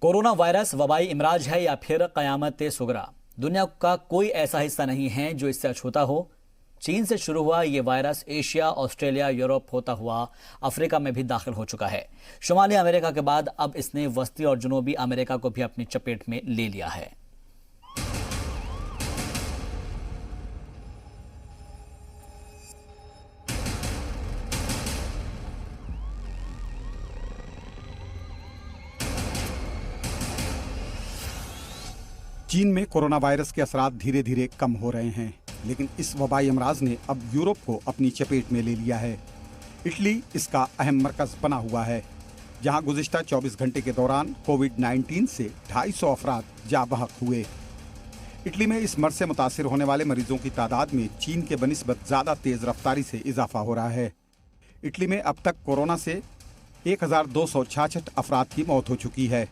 Corona virus वबाई इमराज है या फिर कयामत सुगरा, दुनिया का कोई ऐसा हिस्सा नहीं है जो इससे अछूता हो। चीन से शुरू हुआ ये वायरस एशिया, ऑस्ट्रेलिया, यूरोप होता हुआ अफ्रीका में भी दाखिल हो चुका है। शुमाली अमेरिका के बाद अब इसने वस्ती और जनूबी अमेरिका को भी अपनी चपेट में ले लिया है। चीन में कोरोना वायरस के असरात धीरे धीरे कम हो रहे हैं, लेकिन इस वबाई अमराज ने अब यूरोप को अपनी चपेट में ले लिया है। इटली इसका अहम मरकज बना हुआ है, जहां गुज़िश्ता 24 घंटे के दौरान कोविड-19 से 250 अफराद जाँ बहक हुए। इटली में इस मर्ज से मुतासिर होने वाले मरीजों की तादाद में चीन के बनिस्बत ज़्यादा तेज़ रफ्तारी से इजाफा हो रहा है। इटली में अब तक कोरोना से 1266 अफराद की मौत हो चुकी है,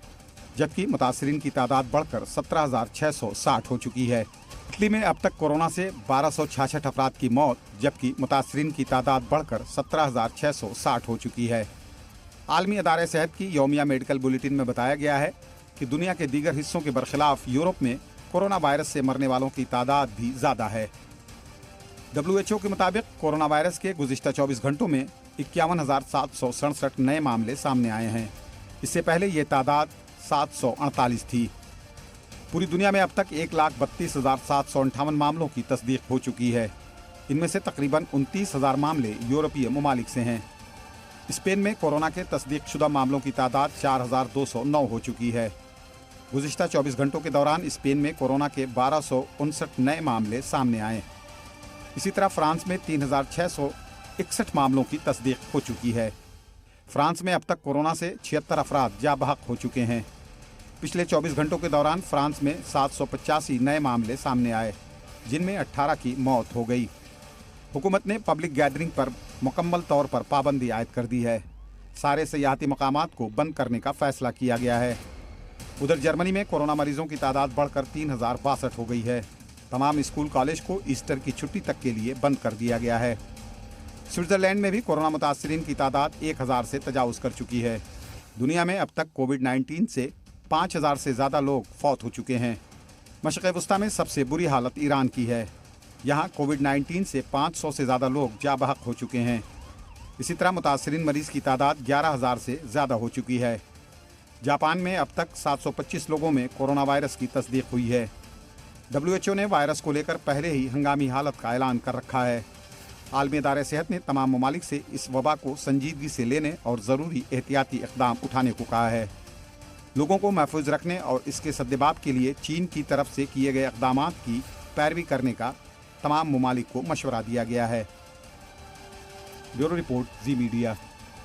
जबकि मुतासरीन की तादाद बढ़कर 17,660 हो चुकी है। इटली में अब तक कोरोना से 1266 अफराद की मौत, जबकि मुतासरीन की तादाद बढ़कर 17,660 हो चुकी है। आलमी अदारे सेहत की यौमिया मेडिकल बुलेटिन में बताया गया है कि दुनिया के दीगर हिस्सों के बरखिलाफ यूरोप में कोरोना वायरस से मरने वालों की तादाद भी ज़्यादा है। WHO के मुताबिक कोरोना वायरस के गुज़िश्ता 24 घंटों में 51,767 नए मामले सामने आए हैं। इससे पहले ये तादाद 748 थी। पूरी दुनिया में अब तक 1,32,758 मामलों की तस्दीक हो चुकी है। इनमें से तकरीबन 29,000 मामले यूरोपीय ममालिक से हैं। स्पेन में कोरोना के तस्दीक शुदा मामलों की तादाद 4,209 हो चुकी है। गुज़िश्ता 24 घंटों के दौरान स्पेन में कोरोना के 1,259 नए मामले सामने आए। इसी तरह फ्रांस में 3,661 मामलों की तस्दीक हो चुकी है। फ्रांस में अब तक कोरोना से 76 अफराद जाँ बहक हो चुके हैं। पिछले 24 घंटों के दौरान फ्रांस में 785 नए मामले सामने आए, जिनमें 18 की मौत हो गई। हुकूमत ने पब्लिक गैदरिंग पर मुकम्मल तौर पर पाबंदी आयद कर दी है। सारे सयाहती मकामात को बंद करने का फैसला किया गया है। उधर जर्मनी में कोरोना मरीजों की तादाद बढ़कर 3,062 हो गई है। तमाम स्कूल कॉलेज को ईस्टर की छुट्टी तक के लिए बंद कर दिया गया है। स्विट्जरलैंड में भी कोरोना मुतासरीन की तादाद 1,000 से तजावुज़ कर चुकी है। दुनिया में अब तक कोविड-19 से 5,000 से ज़्यादा लोग फौत हो चुके हैं। मशरिक़ वस्ता में सबसे बुरी हालत ईरान की है। यहाँ कोविड-19 से 500 से ज़्यादा लोग जाँ बहक हो चुके हैं। इसी तरह मुतासरीन मरीज़ की तादाद 11,000 से ज़्यादा हो चुकी है। जापान में अब तक 725 लोगों में कोरोना वायरस की तस्दीक हुई है। WHO ने वायरस को लेकर पहले ही हंगामी हालत का ऐलान कर रखा है। आलमी अदारे सेहत ने तमाम ममालिक से इस वबा को संजीदगी से लेने और ज़रूरी एहतियाती इक़दाम उठाने को कहा है। लोगों को महफूज रखने और इसके सद्देबाब के लिए चीन की तरफ से किए गए इक़दामात की पैरवी करने का तमाम ममालिक को मशवरा दिया गया है। ब्यूरो रिपोर्ट, जी मीडिया।